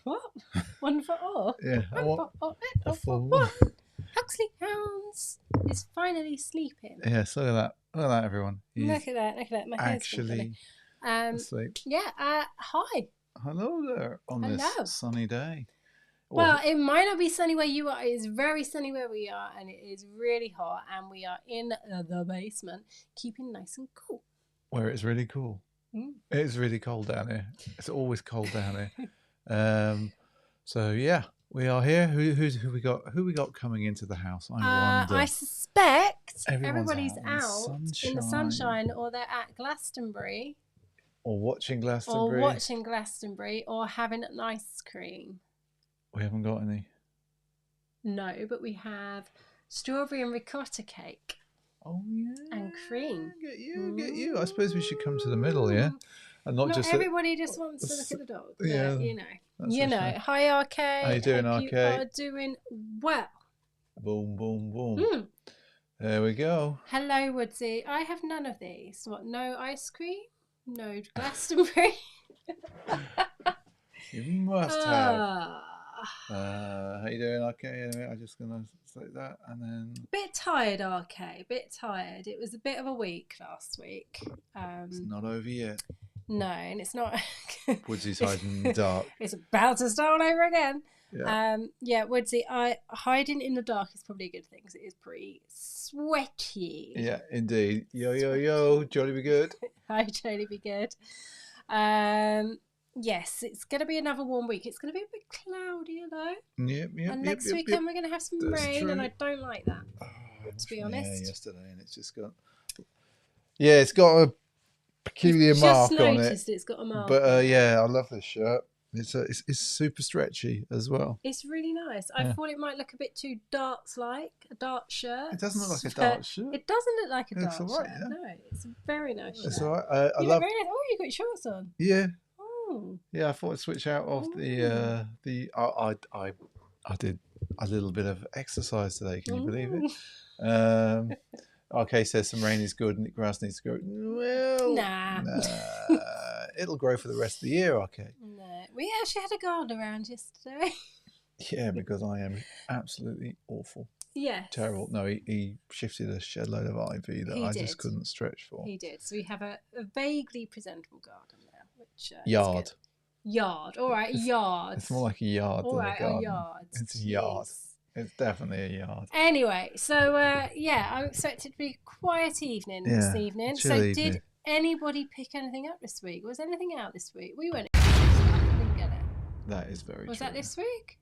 What? One for all? Yeah. One for all, for one. Huxley Hounds is finally sleeping. Yes, look at that. Look at that, everyone. Look at that. My hair's actually asleep. Yeah, hi. Hello there on this sunny day. Well, it might not be sunny where you are. It is very sunny where we are, and it is really hot, and we are in the basement, keeping nice and cool. Where it's really cool. It's really cold down here. It's always cold down here. So yeah, we are here. Who we got coming into the house? I wonder. I suspect everybody's out in the sunshine, or they're at Glastonbury, or watching Glastonbury, or having an ice cream. We haven't got any. No, but we have strawberry and ricotta cake. Oh yeah. And cream. Get you. I suppose we should come to the middle, yeah? And not just everybody just wants to look at the dog. Yeah. You know. Hi RK. How you doing, RK? You are doing well. Boom, boom, boom. There we go. Hello, Woodsy. I have none of these. What, no ice cream? No Glastonbury? You must have. How you doing, RK? Anyway, I'm just gonna say that, and then. Bit tired, RK. Bit tired. It was a bit of a week last week. It's not over yet. No, and it's not. Woodsy's hiding in the dark. It's about to start all over again. Yeah. Woodsy. Hiding in the dark is probably a good thing because it is pretty sweaty. Yeah, indeed. Yo, Jolly be good. Hi, Jolly be good. Yes, it's going to be another warm week. It's going to be a bit cloudier though. Yep. And next weekend we're going to have some rain, and I don't like that. To be honest. Yeah, yesterday, and it's just got. Yeah, it's got a peculiar mark on it. Just noticed it's got a mark. But yeah, I love this shirt. It's super stretchy as well. It's really nice. I thought it might look a bit too darts-like, a dart shirt. It doesn't look like a dart shirt. It doesn't look like a dart shirt. Yeah. No, it's a very nice shirt. It's all right. I love. Very nice. Oh, you got shorts on. Yeah. Yeah, I thought I'd switch out of the I did a little bit of exercise today. Can you believe it? RK says some rain is good and the grass needs to grow. Well, nah. It'll grow for the rest of the year, RK. No, we actually had a garden around yesterday. Yeah, because I am absolutely awful. Yes. Terrible. No, he shifted a shed load of ivy that I just couldn't stretch for. He did. So we have a vaguely presentable garden now. Which, yard. All right, yard. It's more like a yard than a garden. A yard. It's a yard. It's definitely a yard. Anyway, so I'm expected to be a quiet evening this evening. So did anybody pick anything up this week? Was anything out this week? We went. I didn't get it. That is very true. Was that this week?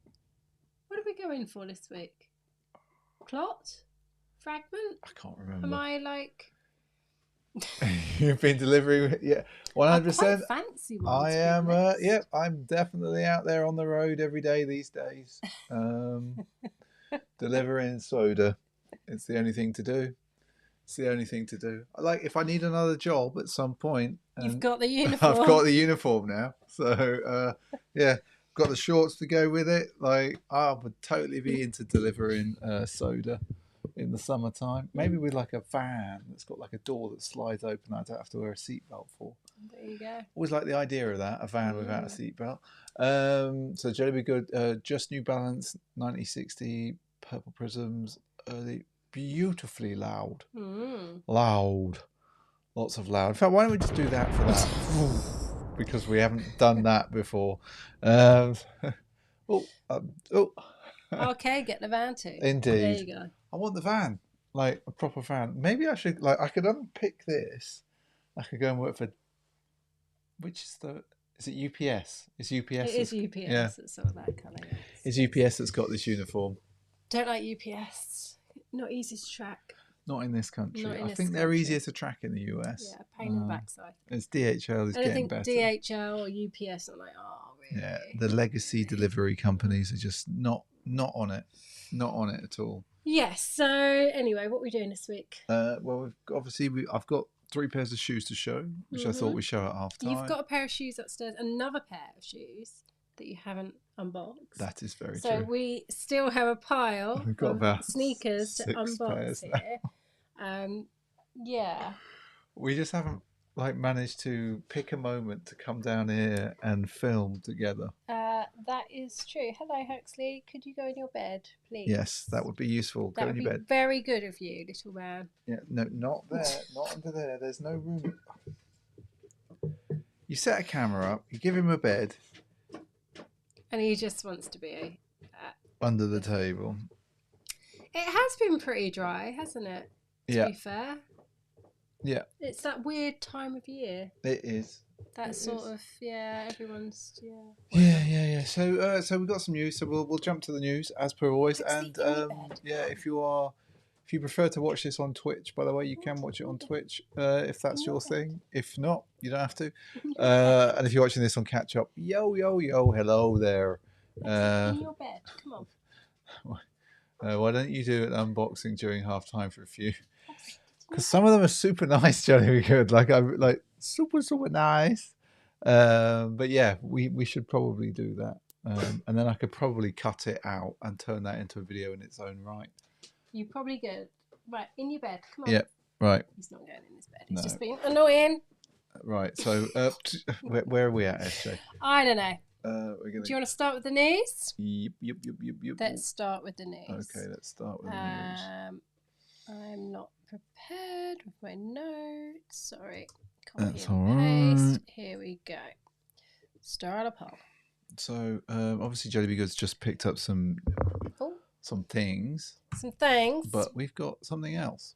What did we go in for this week? Clot? Fragment? I can't remember. Am I like... You've been delivering, 100%. Fancy one. I am. I'm definitely out there on the road every day these days, delivering soda. It's the only thing to do. Like if I need another job at some point, you've got the uniform. I've got the uniform now, so got the shorts to go with it. Like I would totally be into delivering soda. In the summertime, maybe with like a van that's got like a door that slides open. I don't have to wear a seatbelt for. There you go. Always like the idea of that, a van without a seatbelt. So Jelly be good. Just New Balance 9060 purple prisms, early, beautifully loud, lots of loud. In fact, why don't we just do that for that? Because we haven't done that before. Okay, get the van too. Indeed. There you go. I want the van, like a proper van. Maybe I should, I could unpick this. I could go and work for, is it UPS? It's UPS. It is UPS. Yeah. It's sort of that colour. It's UPS that's got this uniform. Don't like UPS. Not easy to track. Not in this country. I think they're easier to track in the US. Yeah, pain in the backside. It's DHL is getting better. DHL or UPS, I'm like, oh, really? Yeah, the legacy delivery companies are just not on it. Not on it at all. Yes. So anyway, what are we doing this week? Well, I've got 3 pairs of shoes to show, which I thought we'd show at half time. You've got a pair of shoes upstairs, another pair of shoes that you haven't unboxed. That is very true. So we still have a pile We've got of sneakers to unbox here. Yeah. We just haven't managed to pick a moment to come down here and film together. that is true. Hello, Huxley. Could you go in your bed, please? Yes, that would be useful. Go in your bed. Very good of you, little man. Yeah, no, not there. Not under there. There's no room. You set a camera up. You give him a bed. And he just wants to be under the table. It has been pretty dry, hasn't it? To be fair. Yeah. It's that weird time of year. It is. That sort of everyone's Yeah. So we've got some news. So we'll jump to the news as per always. And if you prefer to watch this on Twitch, by the way, you can watch it on Twitch if that's your thing. If not, you don't have to. And if you're watching this on catch up, yo, hello there. In your bed, come on. Why don't you do an unboxing during half time for a few? Because some of them are super nice, Johnny. Good, like super nice. But yeah, we should probably do that, and then I could probably cut it out and turn that into a video in its own right. You probably good. Right, in your bed. Come on. Yeah, right. He's not going in his bed. He's just being annoying. Right. So where are we at, SJ? I don't know. Do you want to start with the news? Yep. Let's start with the news. Okay, let's start with the news. I'm not prepared with my notes. Sorry. That's all right. Here we go. Start a poll. So obviously Jelly Good's just picked up some things. Some things. But we've got something else.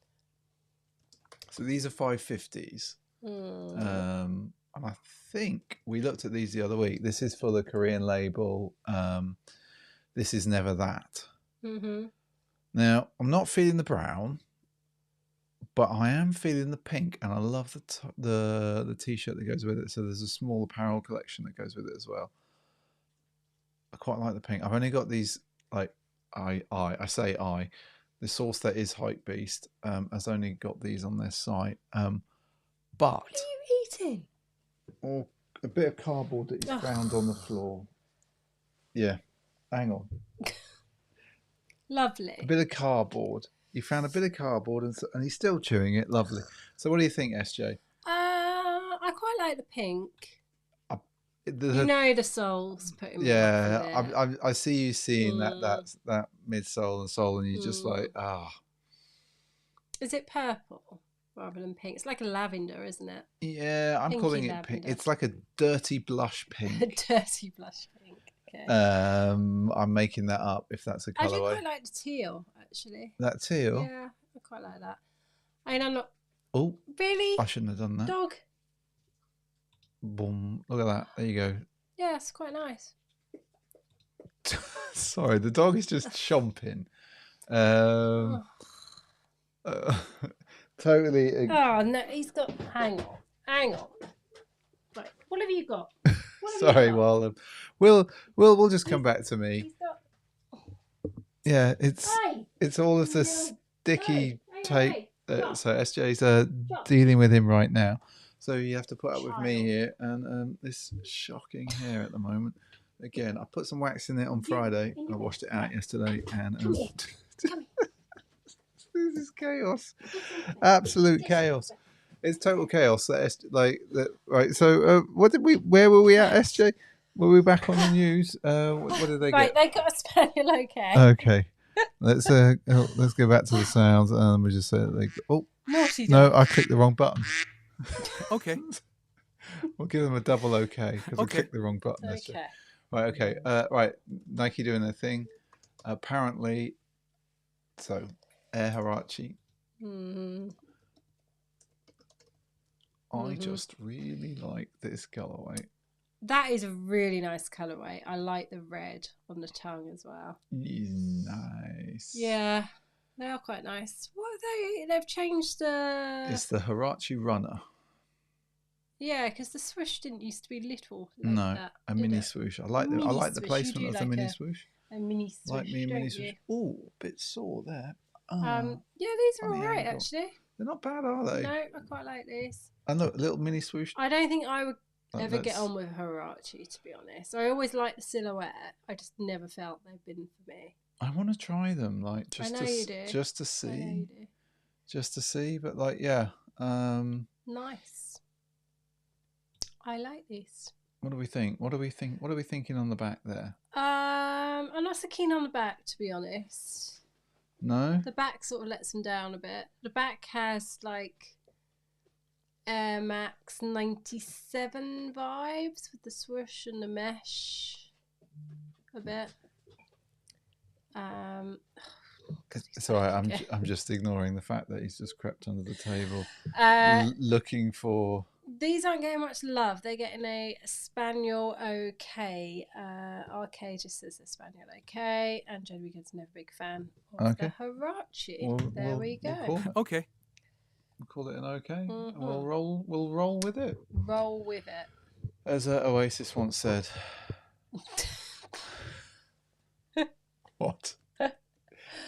So these are 550s. And I think we looked at these the other week. This is for the Korean label. This is Never That. Mm-hmm. Now, I'm not feeling the brown, but I am feeling the pink, and I love the t-shirt that goes with it. So there's a small apparel collection that goes with it as well. I quite like the pink. I've only got these, like, the source that is Hypebeast has only got these on their site. But what are you eating? Oh, a bit of cardboard that you found on the floor. Yeah, hang on. Lovely. A bit of cardboard. You found a bit of cardboard and he's still chewing it. Lovely. So what do you think, SJ? I quite like the pink. The the sole's putting me off I see you seeing that midsole and sole, and you're just like, Is it purple rather than pink? It's like a lavender, isn't it? Yeah, I'm calling it pink. It's like a dirty blush pink. A dirty blush pink. Okay. I'm making that up if that's a colourway. I do quite like the teal, actually. That teal? Yeah, I quite like that. I mean, I'm not. Oh, really? I shouldn't have done that. Dog. Boom! Look at that. There you go. Yeah, it's quite nice. Sorry, the dog is just chomping. Totally. Oh no, he's got. Hang on. Right, what have you got? Sorry, well, we'll just come back to me. Yeah, it's all of the sticky tape. So SJ's dealing with him right now. So you have to put up with me here and this shocking hair at the moment. Again, I put some wax in it on Friday. I washed it out yesterday, and this is chaos, absolute chaos. It's total chaos. Right. So, where were we at, SJ? Were we back on the news? What did they get? Right, they got a spaniel. Okay. Okay. Let's go back to the sounds, and we just say no, I clicked the wrong button. Okay. We'll give them a double okay because I clicked the wrong button. Okay. Right. Okay. Right. Nike doing their thing. Apparently, so Air Hirachi. Mm-hmm. I just really like this colorway. That is a really nice colorway. I like the red on the tongue as well. Nice. Yeah, they are quite nice. What are they? They've changed the. It's the Hirachi Runner. Yeah, because the swoosh didn't used to be little. A mini swoosh. I like the placement of the mini swoosh. A mini swoosh. Like me, mini swoosh. Oh, a bit sore there. Yeah, these are all right actually. They're not bad, are they? No, I quite like these. And look, little mini swoosh. I don't think I would ever get on with Hirachi, to be honest. I always liked the silhouette. I just never felt they've been for me. I want to try them, like just to see, I know you do. Just to see. But like, yeah, nice. I like these. What do we think? What are we thinking on the back there? I'm not so keen on the back, to be honest. No? The back sort of lets them down a bit. The back has like Air Max 97 vibes with the swoosh and the mesh a bit. It's all right. I'm just ignoring the fact that he's just crept under the table looking for... These aren't getting much love. They're getting a Spaniel OK. RK just says a Spaniel OK. And Jed Wiggins never a big fan of the Huarache. There we go. Okay. We'll call it an OK. Mm-hmm. We'll roll with it. Roll with it. As Oasis once said. What? It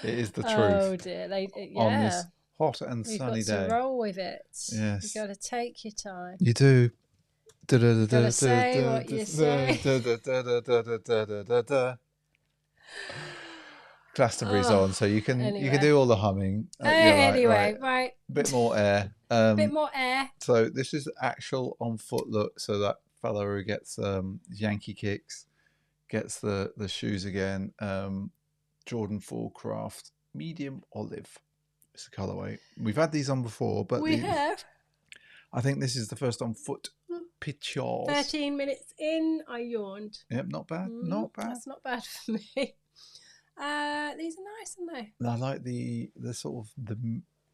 is the truth. Oh dear. On this hot and sunny day. You've got to roll with it. Yes. You've got to take your time. You do. You've got to say what you say. Glastonbury's on, so you can do all the humming. Anyway, right. Bit more air. Bit more air. So this is actual on foot look. So that fella who gets Yankee kicks gets the shoes again. Jordan 4 Craft medium olive. It's the colourway. We've had these on before, but we have. I think this is the first on foot pictures. 13 minutes in, I yawned. Yep, not bad. Not bad. That's not bad for me. These are nice, aren't they? I like the sort of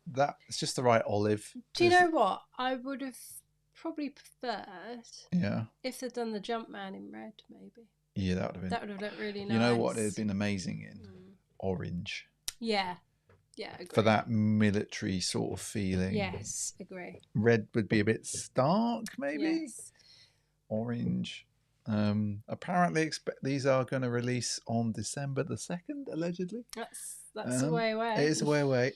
that. It's just the right olive. Do you know what? I would have probably preferred. Yeah. If they'd done the Jumpman in red, maybe. Yeah, that would have looked really nice. You know what? It'd been amazing in orange. Yeah. Yeah, agree. For that military sort of feeling. Yes, agree. Red would be a bit stark, maybe. Yes. Orange. Apparently, these are going to release on December the 2nd, allegedly. That's a way away. It is a way away.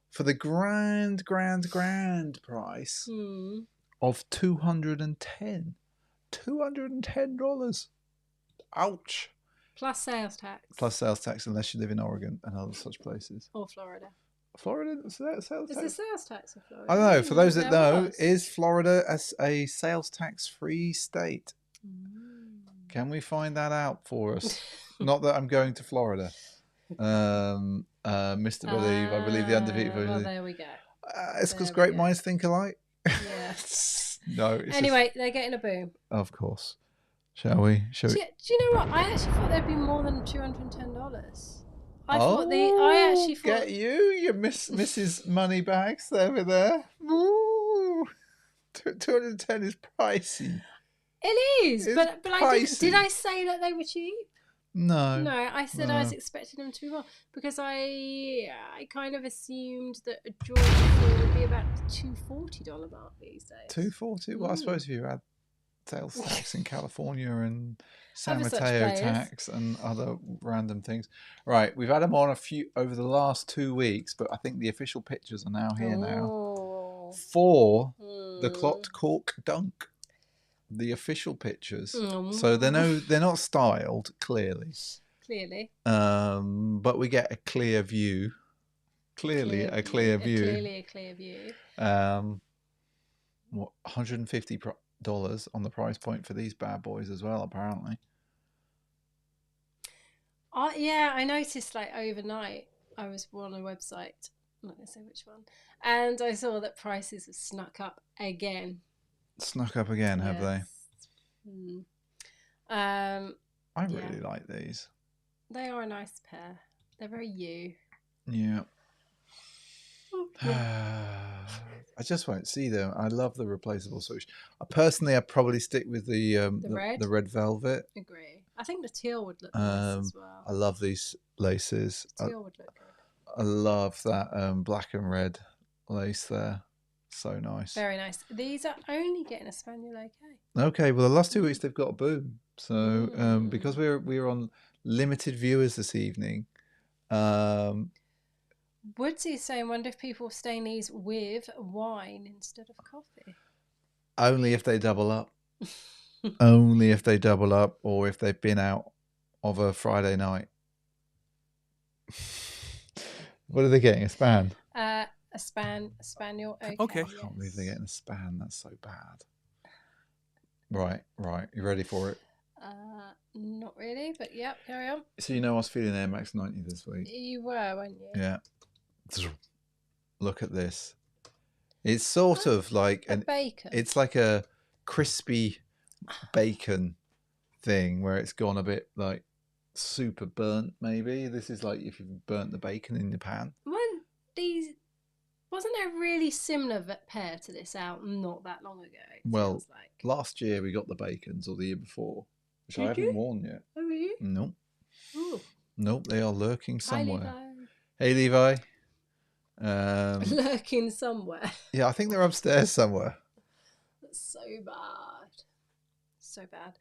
For the grand price of $210. $210. Ouch. Plus sales tax. Plus sales tax, unless you live in Oregon and other such places. Or Florida. Florida, sales tax? Is there sales tax in Florida? I don't know. For those that know, is Florida a sales tax-free state? Can we find that out for us? Not that I'm going to Florida. Mr. Believe, I believe the undefeated version. Well, there we go. It's because great minds think alike. Yes. No. Anyway, they're getting a boom. Of course. Shall we? Do you know what? I actually thought there'd be more than $210. I actually thought. Get you Mrs. Moneybags over there. Ooh, 210 is pricey. It is, but did I say that they were cheap? No. No, I said I was expecting them to be more because I kind of assumed that a Jordan 4 would be about the $240 mark these days. $240? Well, I suppose if you had sales tax in California and San Mateo tax and other random things. Right, we've had them on a few over the last 2 weeks, but I think the official pictures are now here now for the Clot Cork Dunk. The official pictures. So they're not styled clearly. But we get a clear view. Clearly a clear view. What, $150 on the price point for these bad boys as well, apparently. Yeah, I noticed like overnight I was on a website, I'm not going to say which one, and I saw that prices have snuck up again. Snuck up again, have they? I really like these. They are a nice pair. They're very you. Yeah. I just won't see them. I love the replaceable swoosh. Personally, I'd probably stick with the red velvet. Agree. I think the teal would look nice as well. I love these laces. The teal would look good. I love that black and red lace there. So nice. Very nice. These are only getting a Spaniel okay. Okay, well the last 2 weeks they've got a boom. So because we're on limited viewers this evening. Woodsy is saying, wonder if people stain these with wine instead of coffee. Only if they double up. Only if they double up, or if they've been out of a Friday night. What are they getting? A span? A Spaniel. Okay. I can't believe they're getting a span. That's so bad. Right. You ready for it? Not really, but yep, carry on. So I was feeling Air Max 90 this week. You were, weren't you? Yeah. Look at this. It's sort of like a bacon. It's like a crispy bacon thing where it's gone a bit like super burnt. Maybe this is like if you've burnt the bacon in the pan. Wasn't there a really similar pair to this out not that long ago? Well, last year we got the bacons, or the year before, which I haven't worn yet. Oh, really? Nope. Ooh. Nope, they are lurking somewhere. Hi, Levi. Hey, Levi. Lurking somewhere. Yeah, I think they're upstairs somewhere. That's so bad.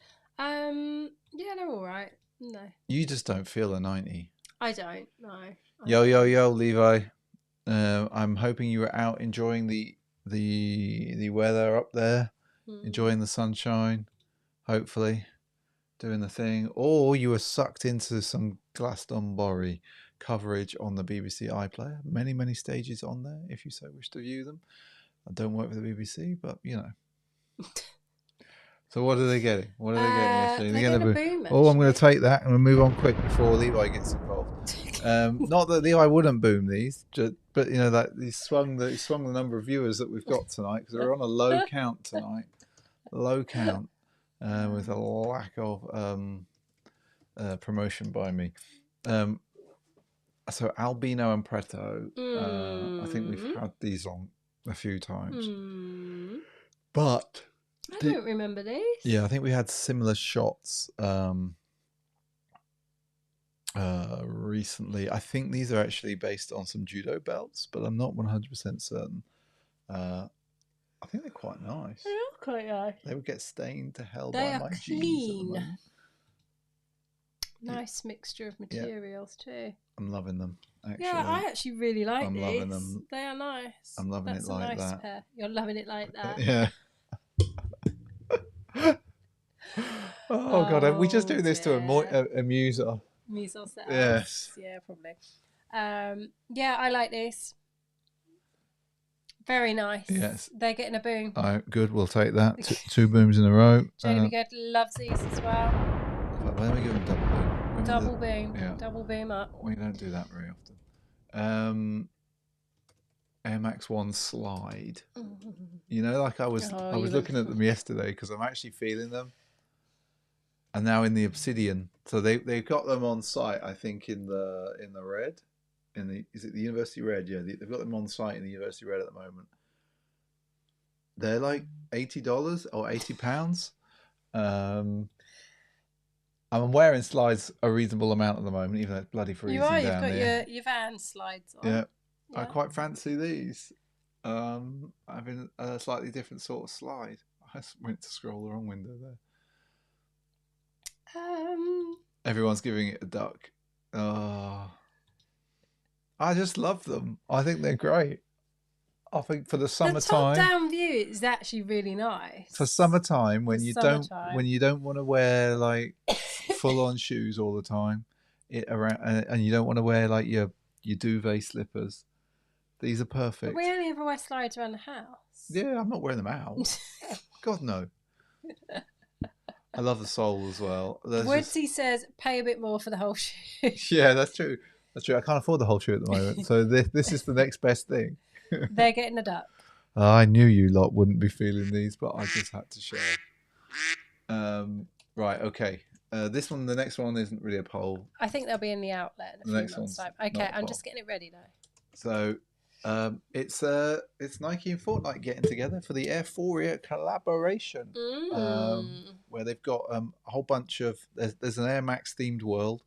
Yeah, they're all right. No. You just don't feel a 90. I don't. No. Yo, Levi. I'm hoping you were out enjoying the weather up there, enjoying the sunshine, hopefully, doing the thing, or you were sucked into some Glastonbury coverage on the BBC iPlayer. Many stages on there, if you so wish to view them. I don't work for the BBC, but you know. So what are they getting? What are they getting yesterday? They're getting a boom. Oh, I'm going to take that and we'll move on quick before Levi gets involved. Not that Levi wouldn't boom these, but you know that he swung the number of viewers that we've got tonight because we're on a low count tonight. Low count with a lack of promotion by me. So Albino and Andretto, I think we've had these on a few times, but I don't remember these. Yeah, I think we had similar shots recently. I think these are actually based on some judo belts, but I'm not 100% certain. I think they're quite nice. They are quite nice. They would get stained to hell by my jeans. They are clean. Nice mixture of materials too. I'm loving them. Actually. Yeah, I actually really like these. Loving them. They are nice. I'm loving it like that. Pair. You're loving it like that. Yeah. Oh God, we just do this to amuse ourselves. Yes. Yeah, probably. Yeah, I like these. Very nice. Yes. They're getting a boom. All right, good. We'll take that. Two booms in a row. Jamie Good loves these as well. Why don't we give them double boom? Double boom. Yeah. Double boom up. We don't do that very often. Air Max 1 slide. You know, like I was looking at them yesterday because I'm actually feeling them. And now in the obsidian. So they've got them on site, I think, in the red. Is it the University Red? Yeah, they've got them on site in the University Red at the moment. They're like $80 or £80. I'm wearing slides a reasonable amount at the moment, even though it's bloody freezing down You've got there. your van slides on. Yeah. I quite fancy these. Having a slightly different sort of slide. I just went to scroll the wrong window there. Everyone's giving it a duck. Oh, I just love them. I think they're great. I think for the summertime, the top-down view is actually really nice. For summertime, when you don't want to wear like full-on shoes all the time, and you don't want to wear like your duvet slippers. These are perfect. But we only ever wear slides around the house. Yeah, I'm not wearing them out. God, no. I love the sole as well. Woodsy says, pay a bit more for the whole shoe. Yeah, that's true. That's true. I can't afford the whole shoe at the moment. So this is the next best thing. They're getting a duck. I knew you lot wouldn't be feeling these, but I just had to share. Right, okay. The next one isn't really a poll. I think they'll be in the outlet in a few months' time. Okay, I'm just getting it ready though. So it's Nike and Fortnite getting together for the Air collaboration, where they've got a whole bunch of there's an Air Max themed world,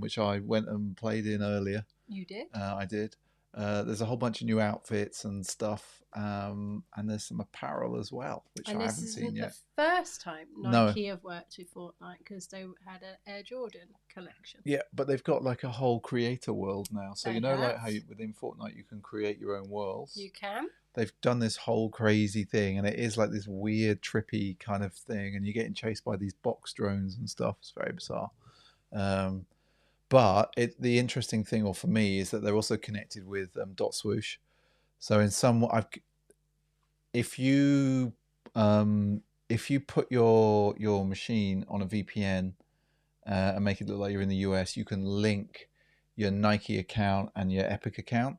which I went and played in earlier. You did? I did. There's a whole bunch of new outfits and stuff, and there's some apparel as well, which I haven't seen yet. This is the first time Nike have worked with Fortnite because they had an Air Jordan collection. Yeah, but they've got like a whole creator world now. So like how within Fortnite you can create your own worlds. You can. They've done this whole crazy thing, and it is like this weird, trippy kind of thing, and you're getting chased by these box drones and stuff. It's very bizarre. But the interesting thing, for me, is that they're also connected with Dot Swoosh. So in some, if you if you put your machine on a VPN and make it look like you're in the US, you can link your Nike account and your Epic account,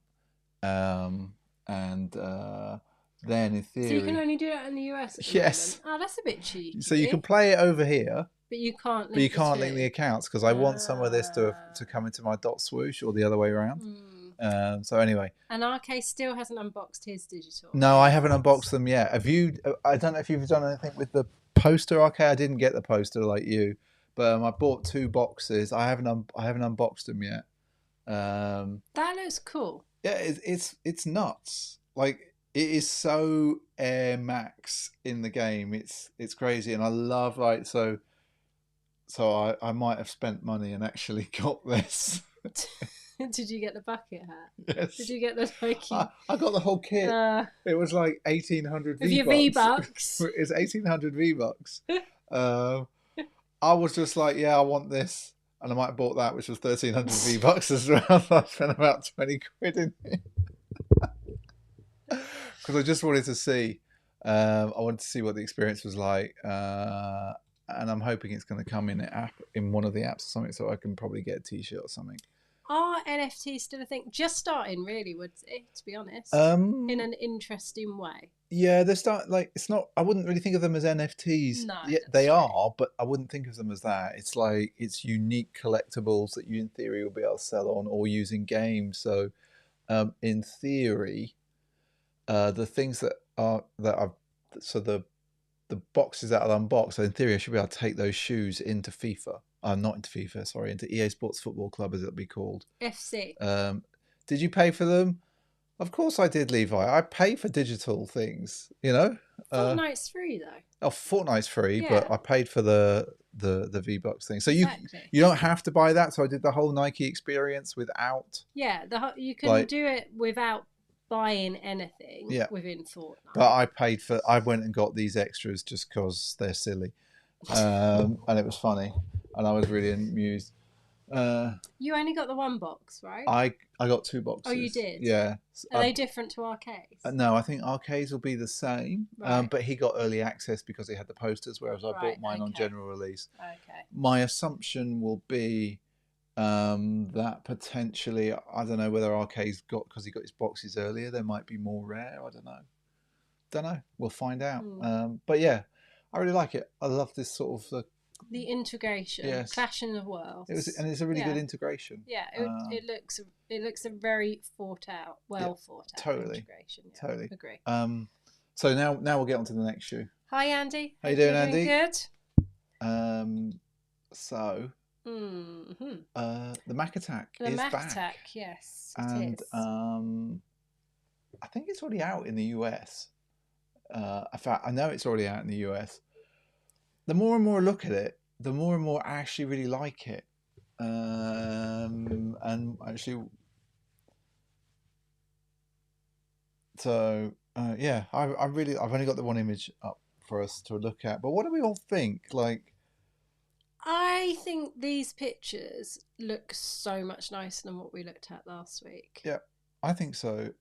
and then in theory, so you can only do that in the US. At the yes. moment. Oh, that's a bit cheeky. So you can play it over here, but you can't. Link the accounts because I want some of this to come into my dot swoosh or the other way around. So anyway, and RK still hasn't unboxed his digital. No, I haven't unboxed them yet. Have you? I don't know if you've done anything with the poster. RK, I didn't get the poster like you, but I bought 2 boxes. I haven't unboxed them yet. That looks cool. Yeah, it's nuts. Like, it is so Air Max in the game. It's crazy, and I love so I might have spent money and actually got this. Did you get the bucket hat? Yes. Did you get the Nike? I got the whole kit. It was like 1,800 V-Bucks. Your V-Bucks. It's 1,800 V-Bucks. I was just like, yeah, I want this. And I might have bought that, which was 1,300 V-Bucks as well. I spent about 20 quid in it. Because I just wanted to see. I wanted to see what the experience was like. And I'm hoping it's going to come in one of the apps or something, so I can probably get a T-shirt or something. Are NFTs still a thing? Just starting, really, Woodsy, to be honest. In an interesting way. Yeah, they start it's not. I wouldn't really think of them as NFTs. No, yeah, they are, but I wouldn't think of them as that. It's like it's unique collectibles that you, in theory, will be able to sell on or use in games. So, in theory, the things that I've the boxes that I'll unbox. So in theory, I should be able to take those shoes into FIFA. Not into FIFA, sorry, into EA Sports Football Club, as it'll be called. FC. Did you pay for them? Of course I did, Levi. I pay for digital things, you know. Fortnite's free though. Oh, Fortnite's free, but I paid for the V-Bucks thing. So you don't have to buy that. So I did the whole Nike experience without. Yeah, you can do it without buying anything within Fortnite. But I went and got these extras just because they're silly, and it was funny, and I was really amused. You only got the 1 box, right? I got 2 boxes. Oh, you did? Yeah. Are they different to RK's? No, I think RK's will be the same. Right. But he got early access because he had the posters, whereas I bought mine on general release. Okay. My assumption will be that potentially, I don't know whether RK's because he got his boxes earlier, there might be more rare. I don't know. We'll find out. But yeah, I really like it. I love this sort of the integration, clashing of worlds. It's a really good integration. Yeah, it looks a very thought out integration. Yeah, totally. Agree. So now we'll get on to the next shoe. Hi Andy. How you doing, Andy? Good. So the Mac Attack is back. The Mac Attack, yes, it is. I think it's already out in the US. In fact, I know it's already out in the US. The more and more I look at it, the more and more I actually really like it. And actually, so I've only got the one image up for us to look at. But what do we all think? I think these pictures look so much nicer than what we looked at last week. Yeah, I think so.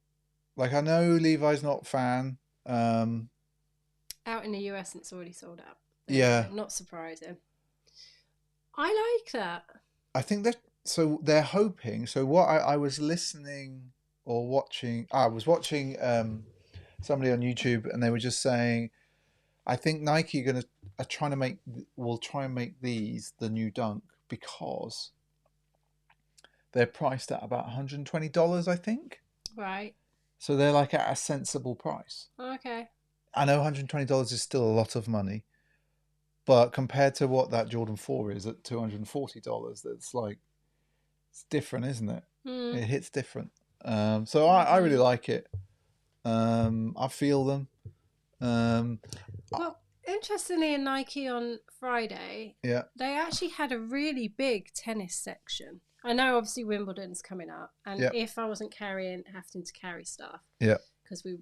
I know Levi's not a fan. Out in the US, it's already sold out. Yeah. Not surprising. I like that. I think they're hoping. So what I was listening or watching, I was watching somebody on YouTube, and they were just saying, I think Nike will try and make these the new Dunk because they're priced at about $120, I think. Right. So they're at a sensible price. Okay. I know $120 is still a lot of money, but compared to what that Jordan 4 is at $240, that's it's different, isn't it? It hits different. So I really like it. I feel them. Well, interestingly, in Nike on Friday, they actually had a really big tennis section. I know obviously Wimbledon's coming up, and if I wasn't having to carry stuff, because we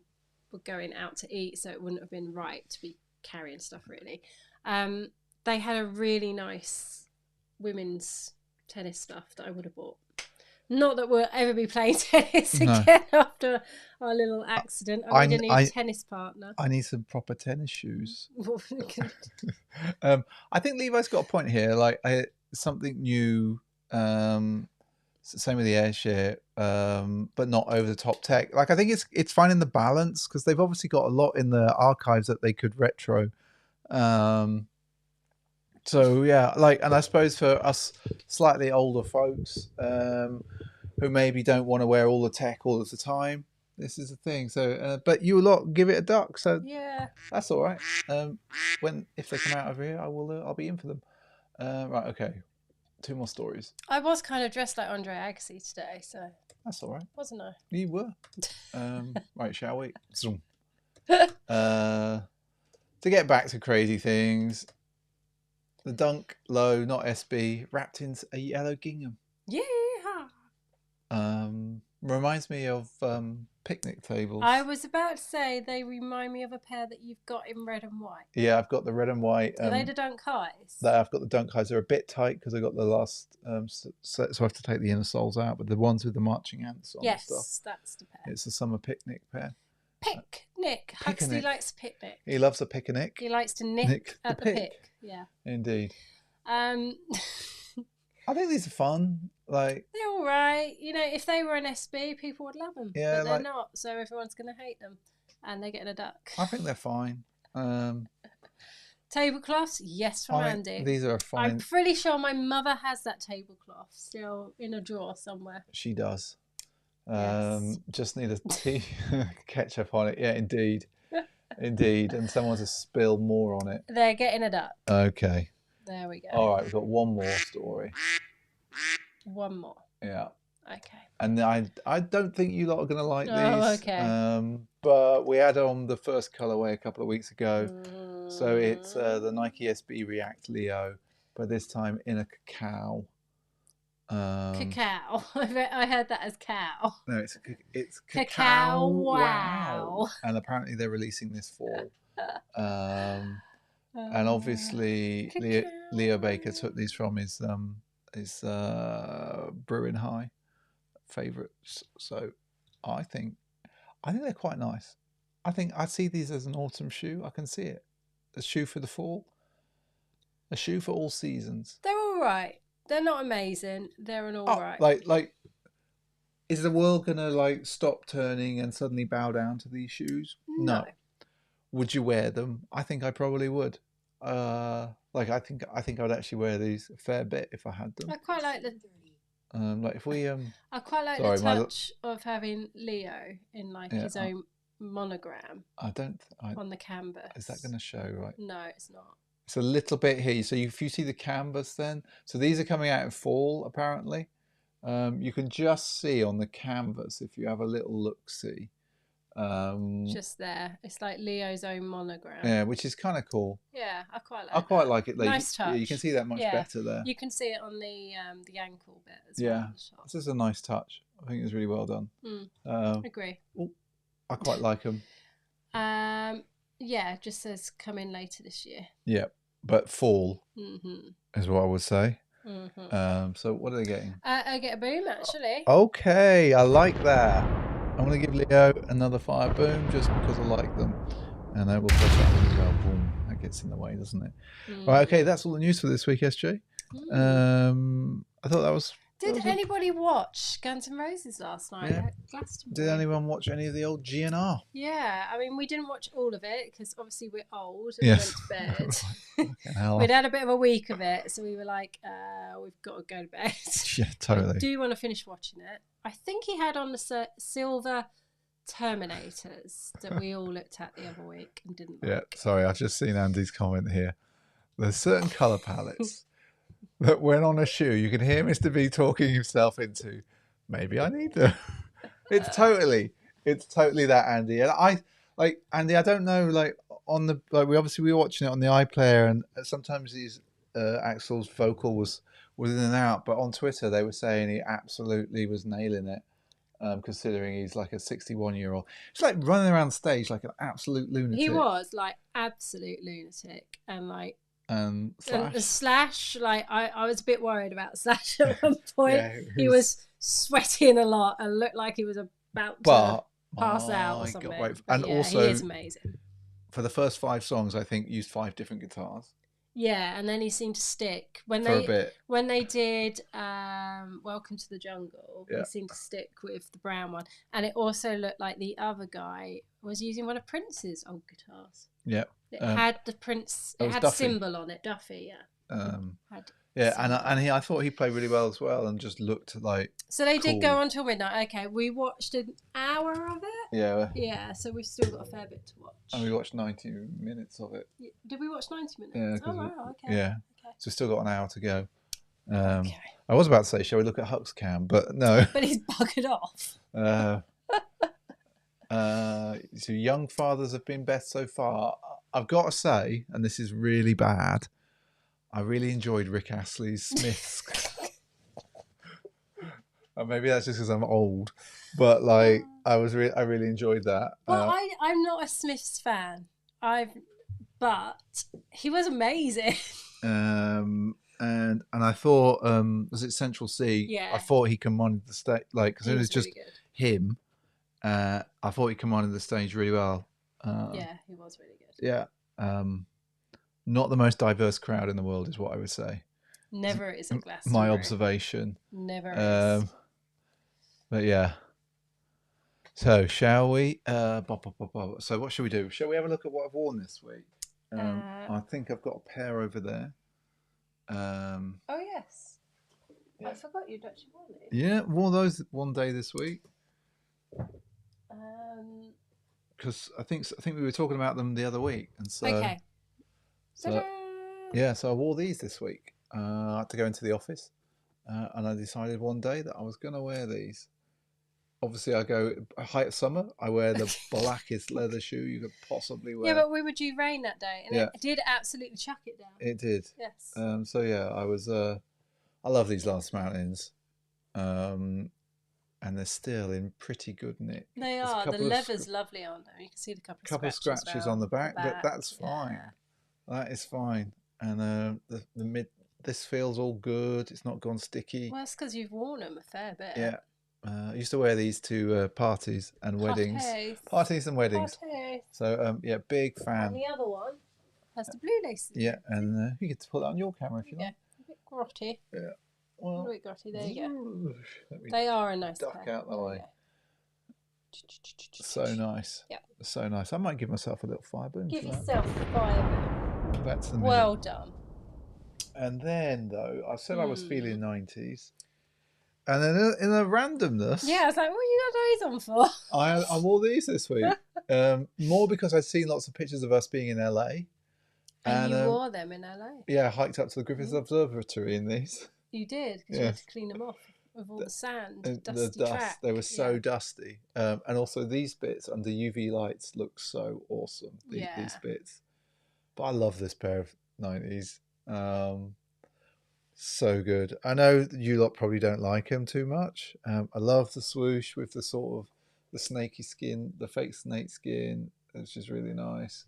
were going out to eat, so it wouldn't have been right to be carrying stuff really. They had a really nice women's tennis stuff that I would have bought. Not that we'll ever be playing tennis No. again after our little accident. I need a new tennis partner. I need some proper tennis shoes. I think Levi's got a point here. Like something new. Same with the Airshare, but not over the top tech. Like I think it's finding the balance, because they've obviously got a lot in the archives that they could retro. So yeah, like, and I suppose for us slightly older folks who maybe don't want to wear all the tech all of the time, this is the thing. So, but you lot give it a duck, so yeah, that's all right. If they come out over here, I'll be in for them. Right, okay. 2 more stories. I was kind of dressed like Andre Agassi today, so that's all right, wasn't I? You were. Right, shall we? To get back to crazy things, the Dunk Low, not SB, wrapped in a yellow gingham. Yeah. Reminds me of picnic tables. I was about to say they remind me of a pair that you've got in red and white. Yeah, I've got the red and white. Are they the Dunk Highs? I've got the Dunk Highs. They're a bit tight because I got the last so I have to take the inner soles out. But the ones with the marching ants on yes, and stuff. That's the pair. It's a summer picnic pair. Picnic. Huxley likes picnic. He loves a picnic. He likes to nick at the pick. Yeah. Indeed. I think these are fun. Like, they're all right. You know, if they were an SB, people would love them. Yeah, but they're not, so everyone's going to hate them. And they're getting a duck. I think they're fine. Tablecloths? Yes, from Andy. These are fine. I'm pretty sure my mother has that tablecloth still in a drawer somewhere. She does. Yes. Just need a ketchup on it. Yeah, indeed. Indeed. And someone to spill more on it. They're getting a duck. Okay. There we go. All right, we've got one more story. One more. Yeah. Okay. And I don't think you lot are going to like these. Oh, okay. But we had on the first colorway a couple of weeks ago. So it's the Nike SB React Leo, but this time in a cacao. Cacao. I heard that as cow. No, it's cacao. Wow. And apparently they're releasing this fall. And obviously Leo Baker took these from his Brewing High favorites. So I think they're quite nice. I think I see these as an autumn shoe. I can see it. A shoe for the fall. A shoe for all seasons. They're all right. They're not amazing. They're an all right. Like, is the world gonna like stop turning and suddenly bow down to these shoes? No. Would you wear them? I think I probably would. Like I think I'd actually wear these a fair bit if I had them. I quite like the. Like if we I quite like the touch of having Leo in like his own monogram. On the canvas. Is that going to show right? No, it's not. It's a little bit here. So if you see the canvas, then these are coming out in fall apparently. You can just see on the canvas if you have a little look-see. Just there, it's like Leo's own monogram. Yeah, which is kind of cool. Yeah, I quite like. I quite like it. Nice touch. Yeah, you can see that much better there. You can see it on the ankle bit as well. Yeah, this is a nice touch. I think it's really well done. Agree. I quite like them. Yeah, it just says come in later this year. Yeah, but fall is what I would say. So what are they getting? I get a boom actually. Okay, I like that. I'm going to give Leo another fire boom just because I like them. And I will put that in as well. Boom. That gets in the way, doesn't it? Right, okay, that's all the news for this week, SJ. I thought that was... Did anybody watch Guns N' Roses last night at Glastonbury? Did anyone watch any of the old GNR? Yeah, I mean, we didn't watch all of it because obviously we're old and we went to bed. We'd had a bit of a week of it, so we were like, we've got to go to bed. Yeah, totally. I do want to finish watching it. I think he had on the silver Terminators that we all looked at the other week and didn't like. Yeah, sorry, I've just seen Andy's comment here. There's certain colour palettes that when on a shoe, you can hear Mr. B talking himself into, maybe I need them. It's totally that, Andy. And Andy, I don't know, we were watching it on the iPlayer, and sometimes these Axel's vocal was in and out, but on Twitter they were saying he absolutely was nailing it, considering he's like a 61-year-old. It's like running around the stage like an absolute lunatic. He was like absolute lunatic, and like and And Slash. Slash, like I was a bit worried about Slash at one point. Yeah, he was sweating a lot and looked like he was about to pass out or something. And yeah, also, he is amazing. For the first 5 songs, I think used 5 different guitars. Yeah, and then he seemed to stick when for a bit. When they did Welcome to the Jungle. Yeah. He seemed to stick with the brown one, and it also looked like the other guy was using one of Prince's old guitars. Yeah, it had the Prince. It had a symbol on it. Duffy, yeah. I thought he played really well as well, and just looked like. So they did go on till midnight. Okay, we watched an hour of it. Yeah. Yeah, so we've still got a fair bit to watch. And we watched 90 minutes of it. Did we watch 90 minutes? Yeah. Oh, wow, okay. Yeah. Okay. So we've still got an hour to go. Okay. I was about to say, shall we look at Huck's cam? But no. But he's buggered off. So young fathers have been best so far. I've got to say, and this is really bad, I really enjoyed Rick Astley's Smiths. Maybe that's just because I'm old, but like I really enjoyed that. Well, I'm not a Smiths fan. But he was amazing. And I thought, was it Central C? Yeah. I thought he commanded the stage, like because it was just really him. I thought he commanded the stage really well. Yeah, he was really good. Yeah. Not the most diverse crowd in the world is what I would say. Never is a Glastonbury. My observation. Never is. But yeah. So shall we? So what shall we do? Shall we have a look at what I've worn this week? I think I've got a pair over there. Oh yes. Yeah. I forgot you'd actually worn it. Yeah, wore those one day this week. Because I think we were talking about them the other week, and so okay. So I wore these this week. I had to go into the office, and I decided one day that I was going to wear these. Obviously, I go height of summer. I wear the blackest leather shoe you could possibly wear. Yeah, but we were due rain that day, and it did absolutely chuck it down. It did. Yes. So yeah, I was. I love these Last Mountains, and they're still in pretty good nick. They are. The leather's lovely on them. You can see the couple of scratches on the back, but that's fine. Yeah. That is fine. And the mid. This feels all good. It's not gone sticky. Well, that's because you've worn them a fair bit. Yeah. I used to wear these to parties and weddings. Parties and weddings. Parties. So, big fan. And the other one has the blue lace. Yeah, and you get to put that on your camera if you like. Yeah, a bit grotty. Yeah. Well, a bit grotty. There you go. They are a nice duck pair. Out the way. So nice. Yeah. So nice. I might give myself a little fire boom. Give yourself a fire boom. That's the well done. And then, though, I said I was feeling 90s. And then in a randomness... Yeah, I was like, what you got those on for? I wore these this week. More because I'd seen lots of pictures of us being in LA. And you wore them in LA? Yeah, I hiked up to the Griffith Observatory in these. You did, because you had to clean them off with all the sand, dusty track. They were so dusty. And also these bits under UV lights look so awesome, these bits. But I love this pair of 90s. So good. I know you lot probably don't like them too much. I love the swoosh with the sort of the snaky skin, the fake snake skin. It's just really nice.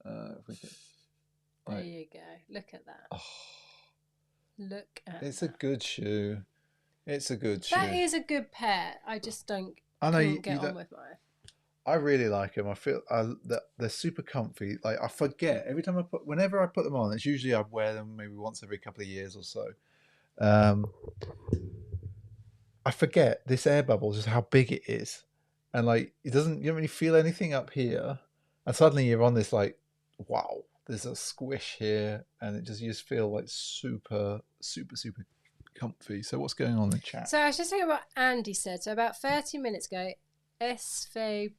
If we can, there you go. Look at that. Oh, look at it's that. A good shoe. It's a good shoe. That is a good pair. I just don't. I know you get on with mine. I really like them. I feel that they're super comfy. Like I forget every time whenever I put them on. It's usually I wear them maybe once every couple of years or so. I forget this air bubble just how big it is, and like you don't really feel anything up here, and suddenly you're on this like, wow, there's a squish here, and you just feel like super, super, super comfy. So what's going on in the chat? So I was just thinking about what Andy said. So about 30 minutes ago. SVP,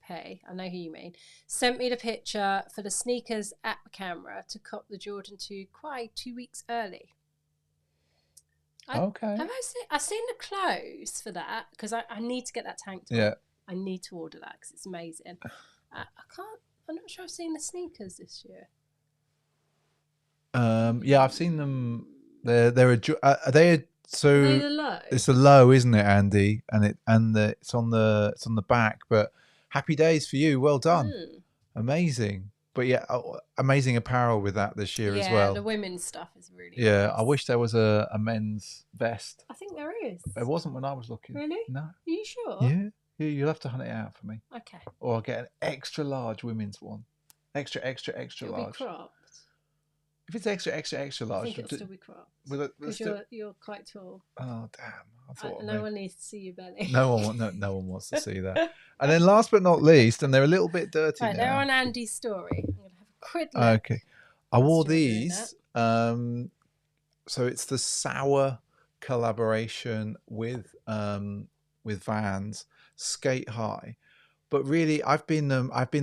I know who you mean, sent me the picture for the sneakers at the camera to cop the Jordan 2 quite 2 weeks early. Okay. I've seen the clothes for that because I need to get that tank top. Yeah. I need to order that because it's amazing. I'm not sure I've seen the sneakers this year. Yeah, I've seen them. Are they? So the low? It's a low, isn't it, Andy? It's on the back. But happy days for you. Well done. Amazing. But yeah, amazing apparel with that this year as well. The women's stuff is really nice. I nice. wish there was a men's vest. I think there is. There wasn't when I was looking. Really? No. Are you sure? Yeah. You'll have to hunt it out for me. Okay. Or I'll get an extra large women's one. Extra It'll large. Be cropped. If it's extra large, I think it'll still be cropped. Because you're quite tall. Oh damn! I thought no one needs to see your belly. No one wants to see that. And then last but not least, and they're a little bit dirty now. They're on Andy's story. I'm gonna have a quick look. Okay, I wore these. So it's the Sour collaboration with Vans Skate High, but really I've been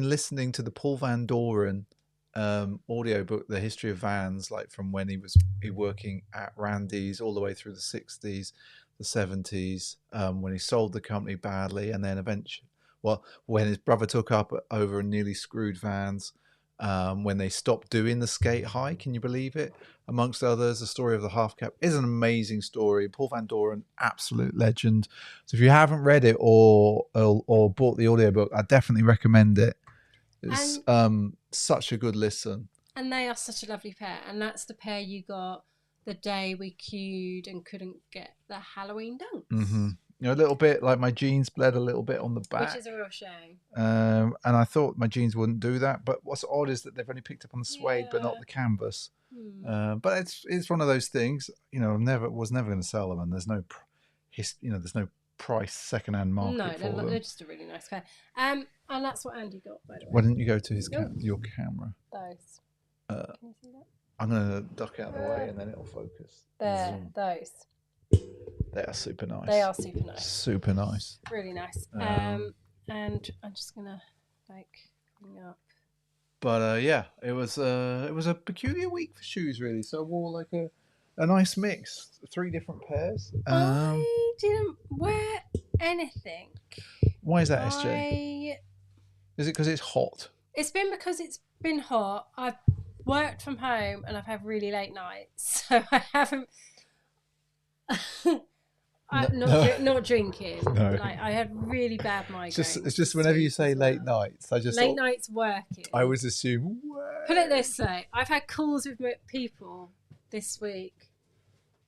listening to the Paul Van Doren audiobook, The History of Vans, like from when he was working at Randy's all the way through the 60s, the 70s, when he sold the company badly, and then eventually, when his brother took up over and nearly screwed Vans, when they stopped doing the Skate High. Can you believe it? Amongst others, the story of the half cap is an amazing story. Paul Van Doren, absolute legend. So if you haven't read it or bought the audiobook, I definitely recommend it. It's such a good listen. And they are such a lovely pair. And that's the pair you got the day we queued and couldn't get the Halloween dunks. Mm-hmm. A little bit like my jeans bled a little bit on the back. Which is a real shame. And I thought my jeans wouldn't do that. But what's odd is that they've only picked up on the suede, but not the canvas. But it's one of those things, was never going to sell them. And there's no, there's no price second-hand market for them. They're just a really nice pair. And that's what Andy got, by the way. Why didn't you go to your camera? Those. Can you see that? I'm going to duck out of the way and then it'll focus. There, those. They are super nice. They are super nice. Super nice. Really nice. And I'm just going to bring up. But it was a peculiar week for shoes, really. So I wore like a nice mix, 3 different pairs. I didn't wear anything. Why is that, SJ? Is it because it's hot? It's been because it's been hot. I've worked from home and I've had really late nights, so I haven't. Not drinking. No. Like I had really bad migraines. It's just whenever you say late nights, nights working. I always assume. Put it this way: I've had calls with people this week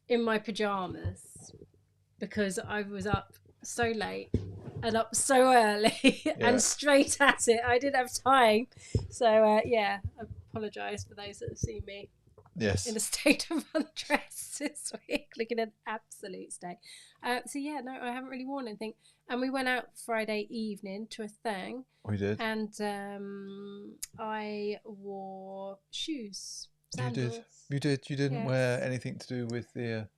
in my pajamas because I was up so late and up so early and straight at it. I didn't have time, so I apologise for those that have seen me. Yes. In a state of undress this week, looking an absolute state. I haven't really worn anything. And we went out Friday evening to a thing. We did. And I wore shoes. Sandals. You did. You didn't wear anything to do with the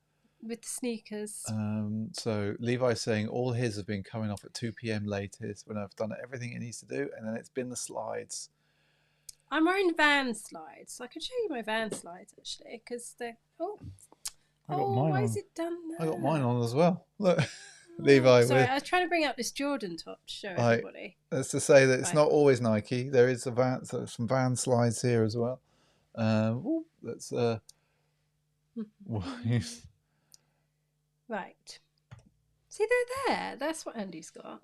sneakers. So Levi's saying all his have been coming off at 2 p.m. latest when I've done everything it needs to do, and then it's been the slides. I'm wearing Van slides. I could show you my Van slides actually, because they're why is it done there? I got mine on as well. Look, Levi. Sorry, I was trying to bring up this Jordan top to show everybody. That's to say that it's not always Nike. There is some Van slides here as well. That's right. See, they're there. That's what Andy's got.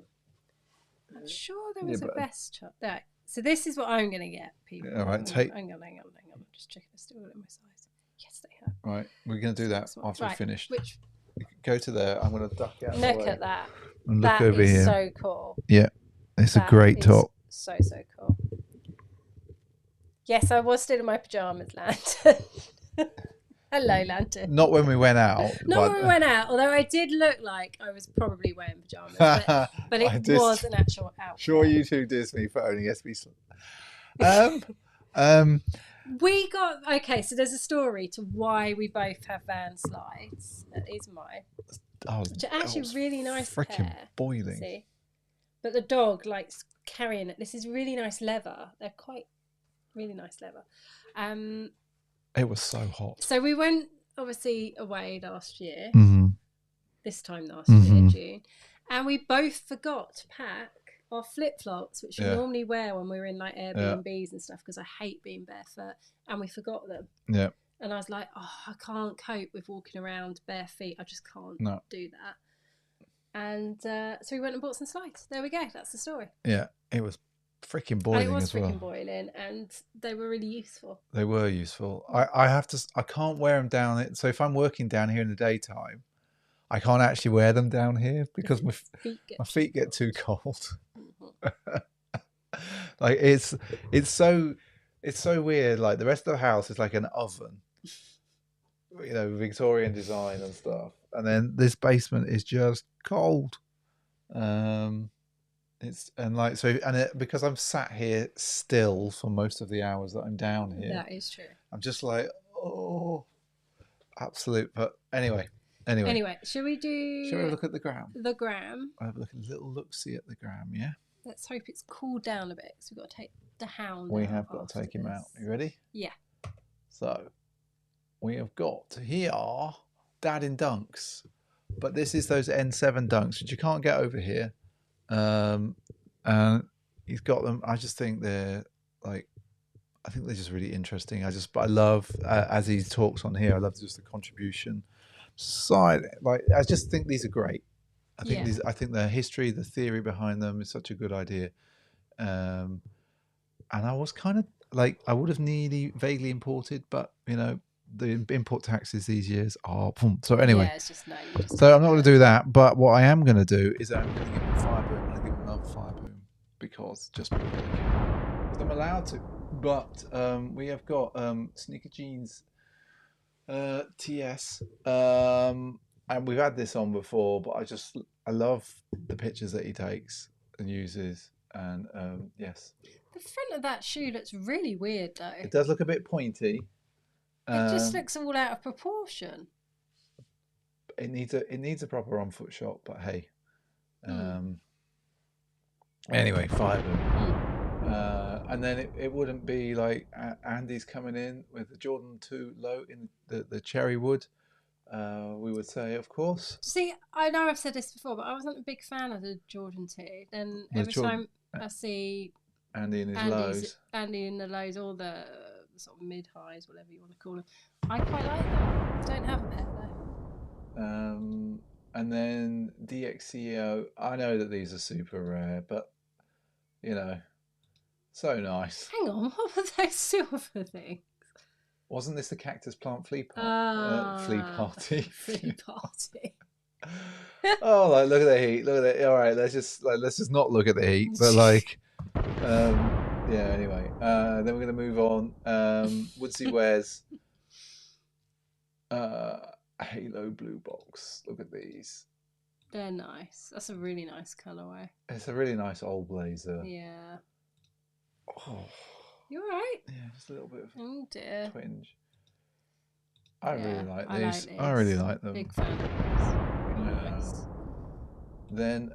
I'm sure there was a best top there. So this is what I'm going to get, people. All right, hang on. I'm just checking they're still in my size. Yes, they have. Right, we're going to do that after we've finished. Which? Go to there. I'm going to duck out. Look at that. And look over here. That is so cool. Yeah, it's a great top. So cool. Yes, I was still in my pajamas, Lantern. Hello, Lantern. Not when we went out. Not when we went out, although I did look like I was probably wearing pajamas. But it was an actual outfit. Sure, you two diss me for owning SB. We got... Okay, so there's a story to why we both have Van slides. These are mine. Which are actually really nice freaking boiling. See? But the dog likes carrying it. This is really nice leather. They're quite really nice leather. It was so hot. So we went obviously away last year. Mm-hmm. This time last year, June, and we both forgot to pack our flip-flops, which we normally wear when we're in like Airbnbs and stuff, because I hate being barefoot, and we forgot them. Yeah. And I was like, I can't cope with walking around bare feet. I just can't do that. And so we went and bought some slides. There we go. That's the story. Yeah, it was freaking boiling and it was as well. freaking boiling, and they were really useful. They were useful. I can't wear them down it. So if I'm working down here in the daytime, I can't actually wear them down here because my feet get too cold. Like it's so weird. Like the rest of the house is like an oven, you know, Victorian design and stuff, and then this basement is just cold. Because I'm sat here still for most of the hours that I'm down here. That is true. I'm just like, oh, absolute. But anyway, should we have a look at the gram? The gram. I'll have a little look-see at the gram. Yeah. Let's hope it's cooled down a bit. So we've got to take the hound. We have got to take him out. You ready? Yeah. So we have got here Dad in dunks, but this is those N7 dunks which you can't get over here. And he's got them. I just think they're like, I think they're just really interesting. I love as he talks on here. I love just the contribution side. Like I just think these are great. I think the history, the theory behind them is such a good idea. And I was kind of like, I would have nearly vaguely imported, but you know, the import taxes these years are. So anyway, yeah, it's just no. So I'm not going to do that. But what I am going to do is I'm going to give him a fire boom. I'm going to give him another fire boom because I'm allowed to. But we have got Sneaker Jeans TS. And we've had this on before, but I love the pictures that he takes and uses. And yes. The front of that shoe looks really weird though. It does look a bit pointy. It just looks all out of proportion. It needs a proper on foot shot, but hey. Anyway, 5 of them. And then it wouldn't be like Andy's coming in with the Jordan 2 low in the cherry wood. We would say, of course. See, I know I've said this before, but I wasn't a big fan of the Jordan 2. Then every time I see Andy in his lows. Andy in the lows, or the sort of mid-highs, whatever you want to call them, I quite like them. Don't have a pair though. And then DXCO, I know that these are super rare, but you know, so nice. Hang on, what were those silver things? Wasn't this the cactus plant flea party? Flea party. Oh, like look at the heat! Look at it. All right, let's just not look at the heat. But like, yeah. Anyway, then we're gonna move on. Woodsy wears Halo blue box. Look at these. They're nice. That's a really nice colourway. It's a really nice old blazer. Yeah. Oh. You all right? Yeah, just a little bit of twinge. I really like these. I really like them. Big fan of these. Really nice. Then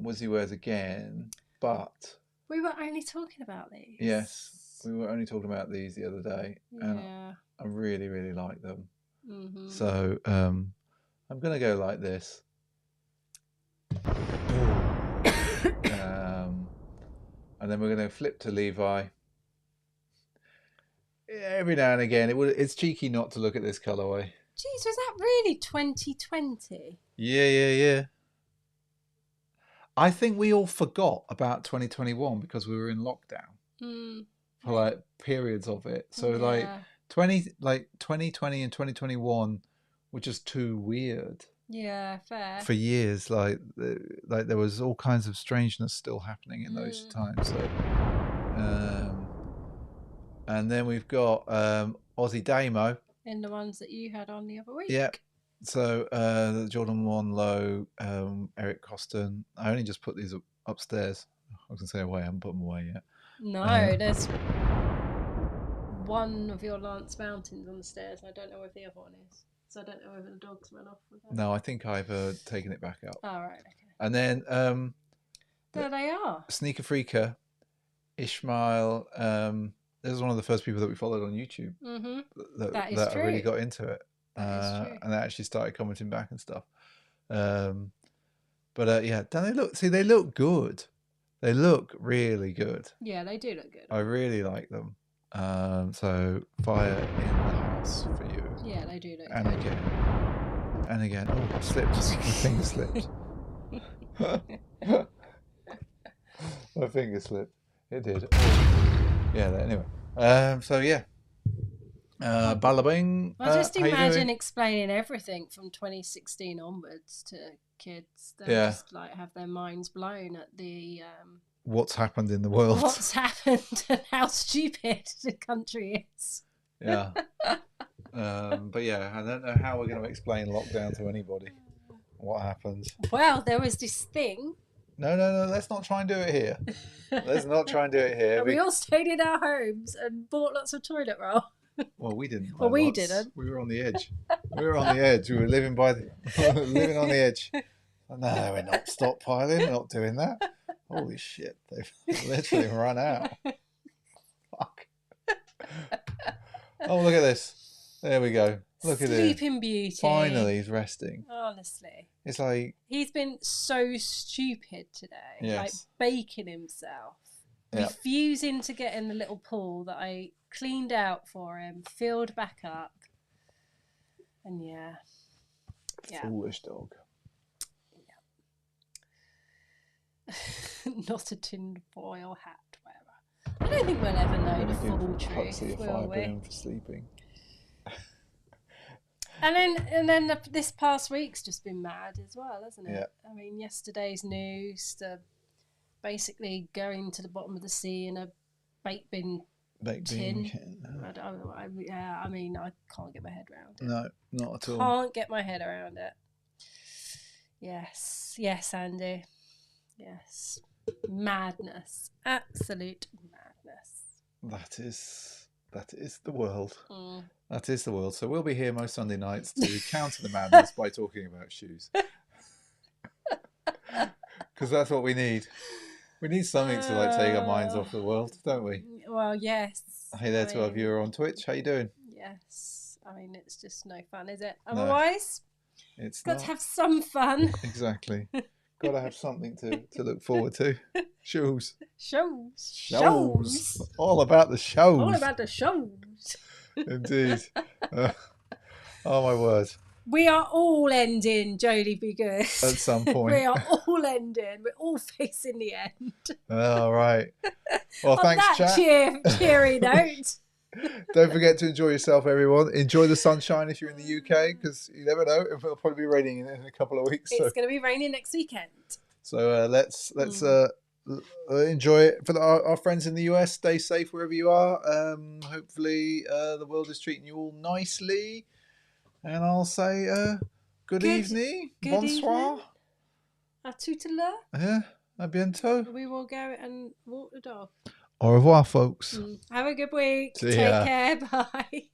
Woodsy wears again, but we were only talking about these. Yes, we were only talking about these the other day, and I really, really like them. Mm-hmm. So I'm gonna go like this. And then we're going to flip to Levi. Every now and again, it's cheeky not to look at this colourway. Jeez, was that really 2020? Yeah. I think we all forgot about 2021 because we were in lockdown for like periods of it. So like 2020 and 2021 were just too weird. Yeah, fair. For years, like there was all kinds of strangeness still happening in those times. So, and then we've got Aussie Damo. In the ones that you had on the other week. Yeah. So the Jordan 1 low, Eric Coston. I only just put these upstairs. I was gonna say away. I haven't put them away yet. No, there's one of your Lance Mountains on the stairs. I don't know where the other one is. So I don't know whether the dogs went off with that. No, I think I've taken it back up. Oh, right, okay. And then there they are. Sneaker Freaker, Ishmael. This is one of the first people that we followed on YouTube. Mm-hmm. That is true. I really got into it. And they actually started commenting back and stuff. But yeah, don't they look good. They look really good. Yeah, they do look good. I really like them. So fire in the house for you. Yeah, they do look and good. And again. Oh, I slipped. My finger slipped. My finger slipped. It did. Oh. Yeah. Anyway. So yeah. Bada bing. I just imagine explaining everything from 2016 onwards to kids. They'll just like have their minds blown at the what's happened in the world. What's happened and how stupid the country is. Yeah. But yeah, I don't know how we're going to explain lockdown to anybody. What happens? Well, there was this thing. No. Let's not try and do it here. Let's not try and do it here. We all stayed in our homes and bought lots of toilet roll. Well, we didn't. Well, we didn't. We were on the edge. We were on the edge. We were living living on the edge. No, we're not stockpiling. We're not doing that. Holy shit! They've literally run out. Fuck. Oh, look at this. There we go. Look at it. Sleeping Beauty. Finally, he's resting. Honestly. It's like... He's been so stupid today. Yes. Like baking himself. Yep. Refusing to get in the little pool that I cleaned out for him. Filled back up. And yeah. Foolish dog. Yeah. Not a tin foil hat, whatever. I don't think we'll ever know the full truth, will we? For sleeping. And then this past week's just been mad as well, hasn't it? Yeah. I mean, yesterday's news, basically going to the bottom of the sea in a baked bean tin. I mean, I can't get my head around it. No, not at all. Can't get my head around it. Yes, Andy. Yes. Madness. Absolute madness. That is the world. Mm. That is the world. So we'll be here most Sunday nights to counter the madness by talking about shoes. Because that's what we need. We need something to like take our minds off the world, don't we? Well, yes. Hey there to our viewer on Twitch. How you doing? Yes. I mean, it's just no fun, is it? Otherwise, it's got to have some fun. Exactly. Got to have something to look forward to. Shoes. All about the shows. All about the shows. Indeed. Oh my word. We are all ending, Jodie Be Good. At some point. We are all ending. We're all facing the end. All right. Well, thanks, chat. Cheery note. Don't forget to enjoy yourself, everyone. Enjoy the sunshine if you're in the UK, because you never know. It'll probably be raining in a couple of weeks. It's going to be raining next weekend. So let's enjoy it. For our friends in the US, stay safe wherever you are. Hopefully the world is treating you all nicely. And I'll say good evening. Bonsoir. Evening. À tout à l'heure. Yeah, à bientôt. We will go and walk the dog. Au revoir, folks. Have a good week. See Take ya. care. Bye.